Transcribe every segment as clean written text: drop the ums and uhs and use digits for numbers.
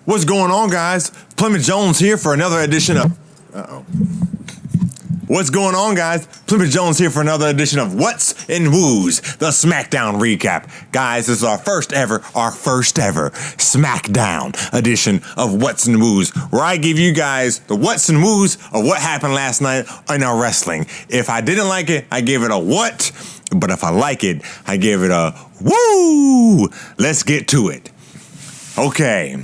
What's going on, guys? Plymouth Jones here for another edition of... What's going on, guys? Plymouth Jones here for another edition of What's in Woos, the Smackdown recap. Guys, this is our first ever Smackdown edition of What's in Woos, where I give you guys the What's in Woos of what happened last night in our wrestling. If I didn't like it, I give it a what, but if I like it, I give it a woo. Let's get to it. Okay.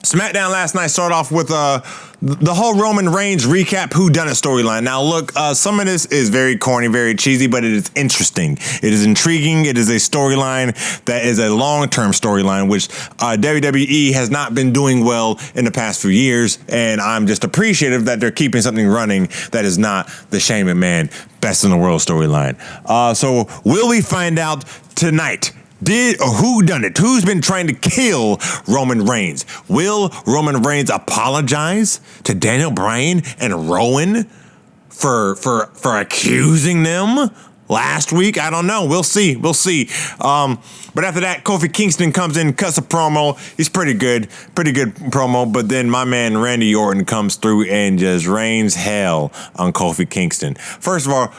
SmackDown last night started off with the whole Roman Reigns recap whodunit storyline. Now, look, some of this is very corny, very cheesy, but it is interesting. It is intriguing. It is a storyline that is a long-term storyline, which WWE has not been doing well in the past few years, and I'm just appreciative that they're keeping something running that is not the Shane McMahon Best in the World storyline. So will we find out tonight? Who done it? Who's been trying to kill Roman Reigns? Will Roman Reigns apologize to Daniel Bryan and Rowan for accusing them last week? I don't know. We'll see. But after that, Kofi Kingston comes in, cuts a promo. He's pretty good promo. But then my man Randy Orton comes through and just rains hell on Kofi Kingston. First of all,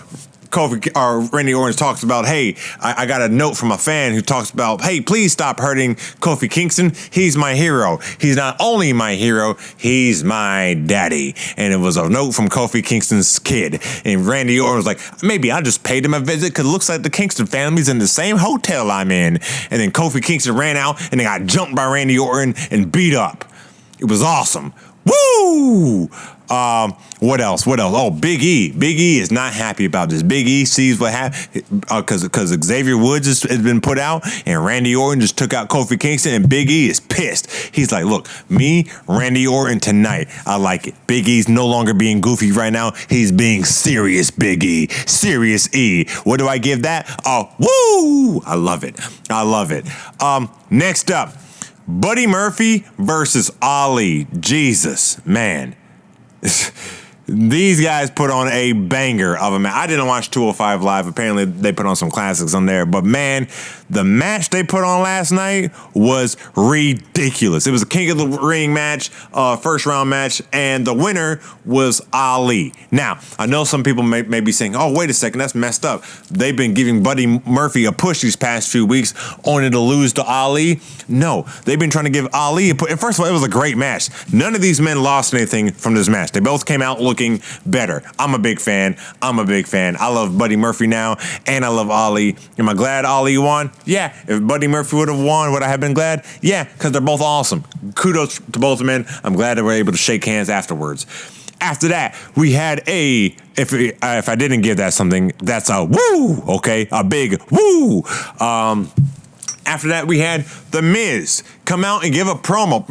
Randy Orton talks about, hey, I got a note from a fan who talks about, hey, please stop hurting Kofi Kingston. He's my hero. He's not only my hero, he's my daddy. And it was a note from Kofi Kingston's kid. And Randy Orton was like, maybe I just paid him a visit because it looks like the Kingston family's in the same hotel I'm in. And then Kofi Kingston ran out and they got jumped by Randy Orton and beat up. It was awesome. Woo! What else? Oh, Big E. Big E is not happy about this. Big E sees what happened because Xavier Woods has been put out and Randy Orton just took out Kofi Kingston and Big E is pissed. He's like, look, me, Randy Orton tonight, I like it. Big E's no longer being goofy right now. He's being serious, Big E. Serious E. What do I give that? Oh, woo! I love it. Next up, Buddy Murphy versus Ali. Jesus, man. These guys put on a banger of a match. I didn't watch 205 Live. Apparently, they put on some classics on there. But, man, the match they put on last night was ridiculous. It was a King of the Ring match, first round match, and the winner was Ali. Now, I know some people may be saying, oh, wait a second, that's messed up. They've been giving Buddy Murphy a push these past few weeks only to lose to Ali. No, they've been trying to give Ali a push. And first of all, it was a great match. None of these men lost anything from this match. They both came out looking better. I'm a big fan. I love Buddy Murphy now, and I love Ali. Am I glad Ali won? Yeah. If Buddy Murphy would have won, would I have been glad? Yeah, because they're both awesome. Kudos to both men. I'm glad they were able to shake hands afterwards. After that, we had if I didn't give that something, that's a woo, okay? A big woo. After that, we had The Miz come out and give a promo.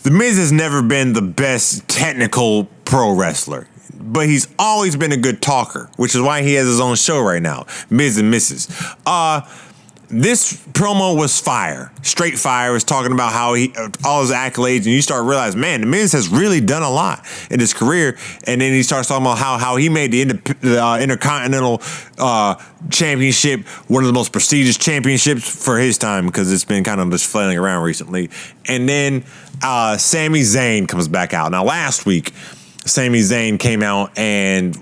The Miz has never been the best technical pro wrestler, but he's always been a good talker, which is why he has his own show right now, Miz and Mrs. This promo was fire. Straight fire. Was talking about how all his accolades, and you start realizing, man, The Miz has really done a lot in his career. And then he starts talking about how he made the Intercontinental Championship one of the most prestigious championships for his time, because it's been kind of just flailing around recently. And then Sami Zayn comes back out. Now, last week, Sami Zayn came out and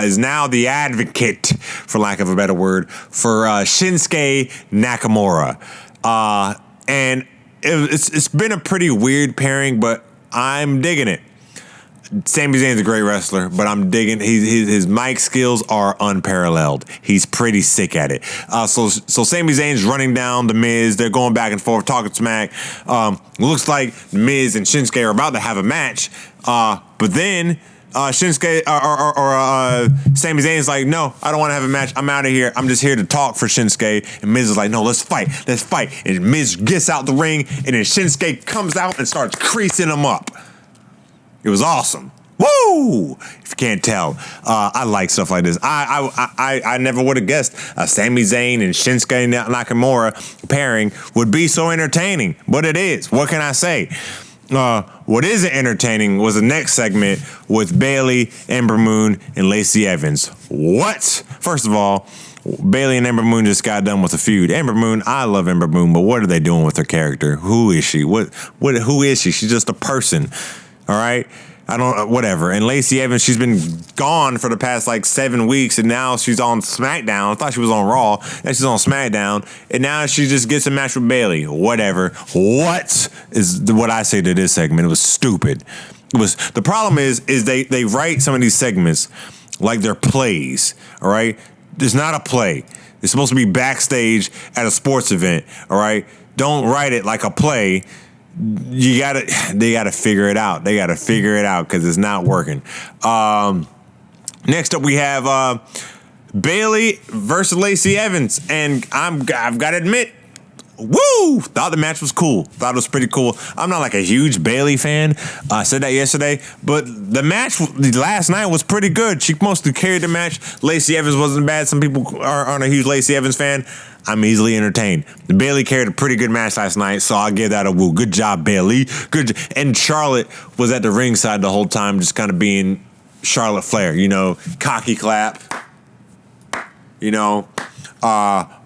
is now the advocate, for lack of a better word, for Shinsuke Nakamura. And it's been a pretty weird pairing, but I'm digging it. Sami Zayn's a great wrestler, but I'm digging his mic skills are unparalleled. He's pretty sick at it. So Sami Zayn's running down The Miz. They're going back and forth, talking smack. Looks like The Miz and Shinsuke are about to have a match. But then Shinsuke or Sami Zayn's like, no, I don't want to have a match. I'm out of here. I'm just here to talk for Shinsuke. And Miz is like, no, let's fight. And Miz gets out the ring, and then Shinsuke comes out and starts creasing him up. It was awesome. Woo! If you can't tell, I like stuff like this. I never would have guessed a Sami Zayn and Shinsuke Nakamura pairing would be so entertaining, but it is. What can I say? What isn't entertaining was the next segment with Bayley, Ember Moon, and Lacey Evans. What? First of all, Bailey and Ember Moon just got done with a feud. Ember Moon, I love Ember Moon, but what are they doing with her character? Who is she? Who is she? She's just a person. All right? I don't, whatever. And Lacey Evans, she's been gone for the past like 7 weeks, and now she's on SmackDown. I thought she was on Raw. Now she's on SmackDown, and now she just gets a match with Bailey. Whatever. What is what I say to this segment? It was stupid. The problem is they write some of these segments like they're plays. All right, it's not a play. It's supposed to be backstage at a sports event. All right, don't write it like a play. They gotta figure it out. They gotta figure it out because it's not working. Next up, we have Bailey versus Lacey Evans, and I've got to admit, woo! Thought the match was cool. Thought it was pretty cool. I'm not like a huge Bailey fan. I said that yesterday, but the match last night was pretty good. She mostly carried the match. Lacey Evans wasn't bad. Some people aren't a huge Lacey Evans fan. I'm easily entertained. Bailey carried a pretty good match last night, so I'll give that a woo. Good job, Bailey. Good. And Charlotte was at the ringside the whole time, just kind of being Charlotte Flair, cocky clap,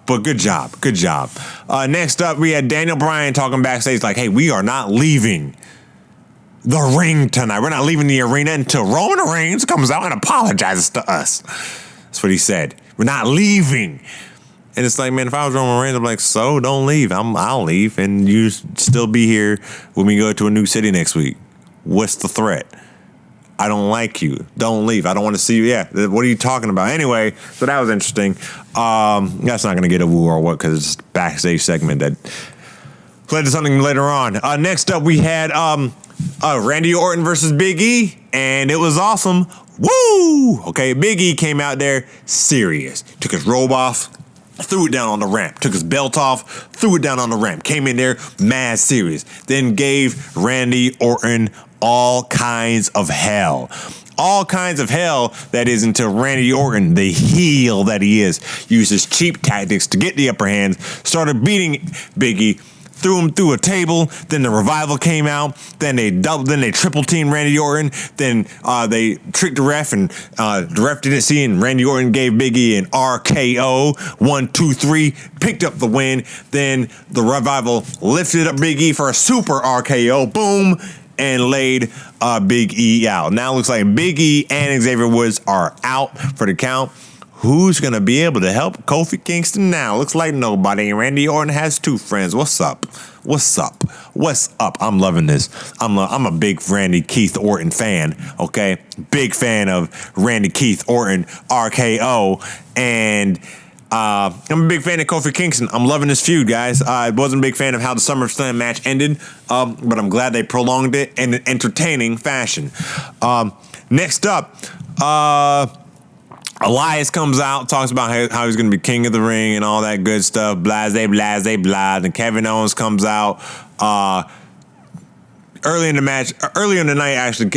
but good job. Good job. Next up, we had Daniel Bryan talking backstage like, hey, we are not leaving the ring tonight. We're not leaving the arena until Roman Reigns comes out and apologizes to us. That's what he said. We're not leaving. And it's like, man, if I was Roman Reigns, I'm like, so don't leave. I'll leave, and you still be here when we go to a new city next week. What's the threat? I don't like you. Don't leave. I don't want to see you. Yeah, what are you talking about? Anyway, so that was interesting. That's not going to get a woo or what, because it's just a backstage segment that led to something later on. Next up, we had Randy Orton versus Big E, and it was awesome. Woo! Okay, Big E came out there serious. Took his robe off. Threw it down on the ramp. Took his belt off. Threw it down on the ramp. Came in there mad serious. Then gave Randy Orton all kinds of hell. All kinds of hell, that is, until Randy Orton, the heel that he is, uses cheap tactics to get the upper hand, started beating Big E, threw him through a table. Then the Revival came out. Then they triple teamed Randy Orton. Then they tricked the ref, and the ref didn't see, and Randy Orton gave Big E an RKO. 1, 2, 3, picked up the win. Then the Revival lifted up Big E for a super RKO. Boom. And laid Big E out. Now it looks like Big E and Xavier Woods are out for the count. Who's going to be able to help Kofi Kingston now? Looks like nobody. Randy Orton has 2 friends. What's up? What's up? What's up? I'm loving this. I'm a big Randy Keith Orton fan, okay? Big fan of Randy Keith Orton, RKO, and I'm a big fan of Kofi Kingston. I'm loving this feud, guys. I wasn't a big fan of how the SummerSlam match ended, but I'm glad they prolonged it in an entertaining fashion. Next up, Elias comes out, talks about how he's going to be king of the ring and all that good stuff. Blase, blase, blase. And Kevin Owens comes out. Early in the night, actually,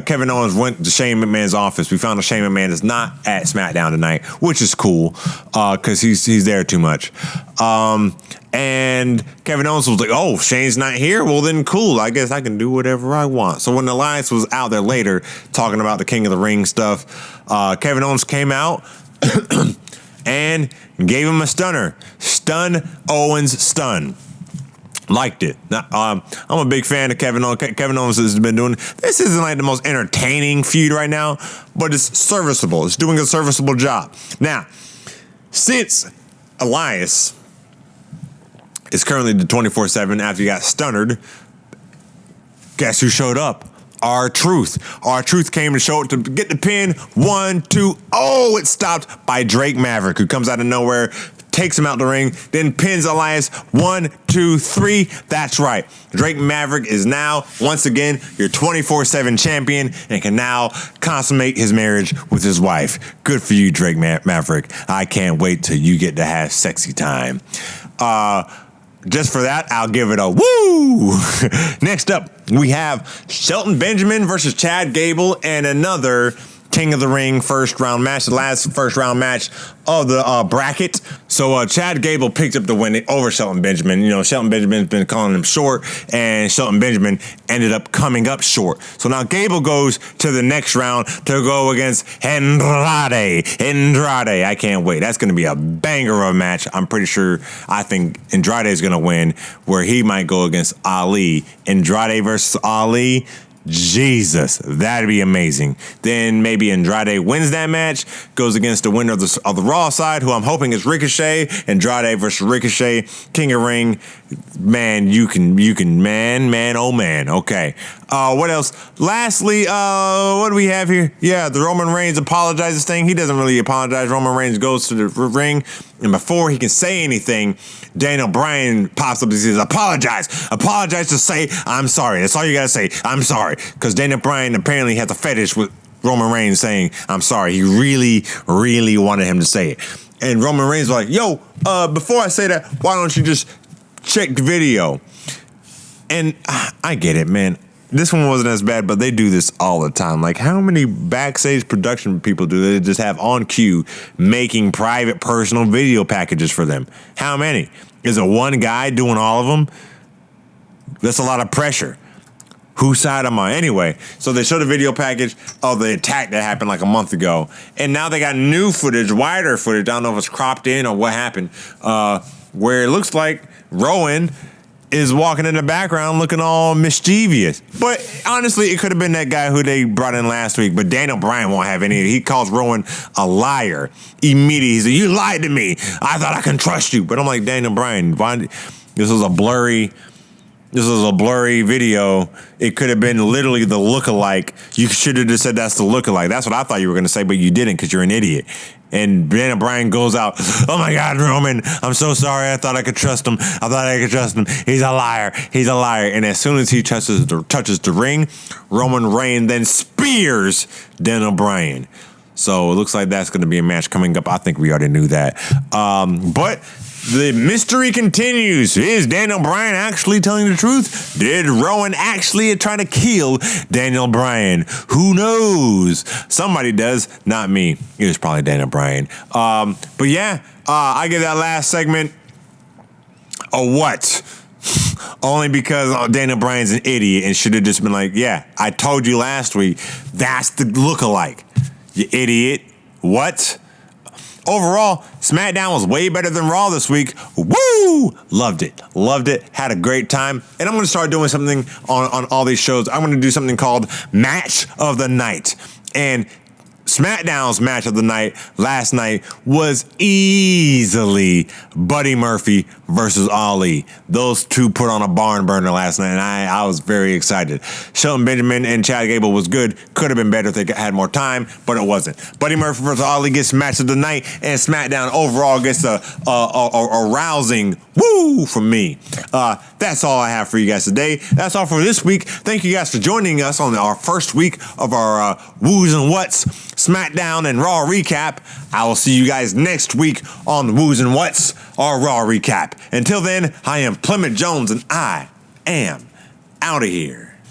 Kevin Owens went to Shane McMahon's office. We found out Shane McMahon is not at SmackDown tonight, which is cool because he's there too much. And Kevin Owens was like, oh, Shane's not here? Well, then cool. I guess I can do whatever I want. So when Elias was out there later talking about the King of the Ring stuff, Kevin Owens came out and gave him a stunner. Stun Owens stun. Liked it. I'm a big fan of Kevin Owens. Kevin Owens has been doing, this isn't like the most entertaining feud right now, but it's serviceable. It's doing a serviceable job. Now, since Elias is currently the 24/7 after he got stunnered, guess who showed up? R-Truth. R-Truth came to show it to get the pin. 1, 2, oh, it's stopped by Drake Maverick, who comes out of nowhere, takes him out the ring, then pins Elias. 1, 2, 3. That's right. Drake Maverick is now, once again, your 24/7 champion and can now consummate his marriage with his wife. Good for you, Drake Maverick. I can't wait till you get to have sexy time. Just for that, I'll give it a woo! Next up, we have Shelton Benjamin versus Chad Gable and another King of the Ring first round match, the last first round match of the bracket. So Chad Gable picked up the win over Shelton Benjamin. You know, Shelton Benjamin's been calling him short, and Shelton Benjamin ended up coming up short. So now Gable goes to the next round to go against Andrade. I can't wait. That's going to be a banger of a match. I'm pretty sure, I think Andrade is going to win, where he might go against Ali. Andrade versus Ali. Jesus, that'd be amazing. Then maybe Andrade wins that match, goes against the winner of the Raw side, who I'm hoping is Ricochet. Andrade versus Ricochet, King of Ring. Man, you can, man, oh man. Okay. What else? Lastly, what do we have here? Yeah, the Roman Reigns apologizes thing. He doesn't really apologize. Roman Reigns goes to the ring, and before he can say anything, Daniel Bryan pops up and says, apologize to say, I'm sorry. That's all you gotta say. I'm sorry. Because Daniel Bryan apparently has a fetish with Roman Reigns saying, I'm sorry. He really, really wanted him to say it. And Roman Reigns was like, yo, before I say that, why don't you just check the video? And I get it, man. This one wasn't as bad, but they do this all the time. Like, how many backstage production people do they just have on cue making private, personal video packages for them? How many? Is it one guy doing all of them? That's a lot of pressure. Whose side am I? Anyway, so they showed a video package of the attack that happened like a month ago. And now they got new footage, wider footage. I don't know if it's cropped in or what happened, where it looks like Rowan is walking in the background looking all mischievous. But honestly, it could have been that guy who they brought in last week. But Daniel Bryan won't have any. He calls Rowan a liar immediately. He said, you lied to me. I thought I can trust you. But I'm like, Daniel Bryan, why? This was a blurry video. It could have been literally the lookalike. You should have just said that's the lookalike. That's what I thought you were going to say, but you didn't because you're an idiot. And Daniel Bryan goes out, oh my God, Roman, I'm so sorry. I thought I could trust him. He's a liar. And as soon as he touches the ring, Roman Reigns then spears Daniel Bryan. So it looks like that's going to be a match coming up. I think we already knew that. But the mystery continues. Is Daniel Bryan actually telling the truth? Did Rowan actually try to kill Daniel Bryan? Who knows? Somebody does, not me. It was probably Daniel Bryan. But yeah, I give that last segment a what? Only because Daniel Bryan's an idiot and should have just been like, yeah, I told you last week, that's the lookalike. You idiot. What? Overall, Smackdown was way better than Raw this week. Woo! Loved it. Had a great time. And I'm going to start doing something on all these shows. I'm going to do something called Match of the Night. And SmackDown's match of the night last night was easily Buddy Murphy versus Ali. Those two put on a barn burner last night, and I was very excited. Shelton Benjamin and Chad Gable was good. Could have been better if they had more time, but it wasn't. Buddy Murphy versus Ali gets match of the night, and SmackDown overall gets a rousing woo from me. That's all I have for you guys today. That's all for this week. Thank you guys for joining us on our first week of our Woos and Whats SmackDown and Raw recap. I will see you guys next week on the Woos and Whats, our Raw recap. Until then, I am Plymouth Jones, and I am out of here.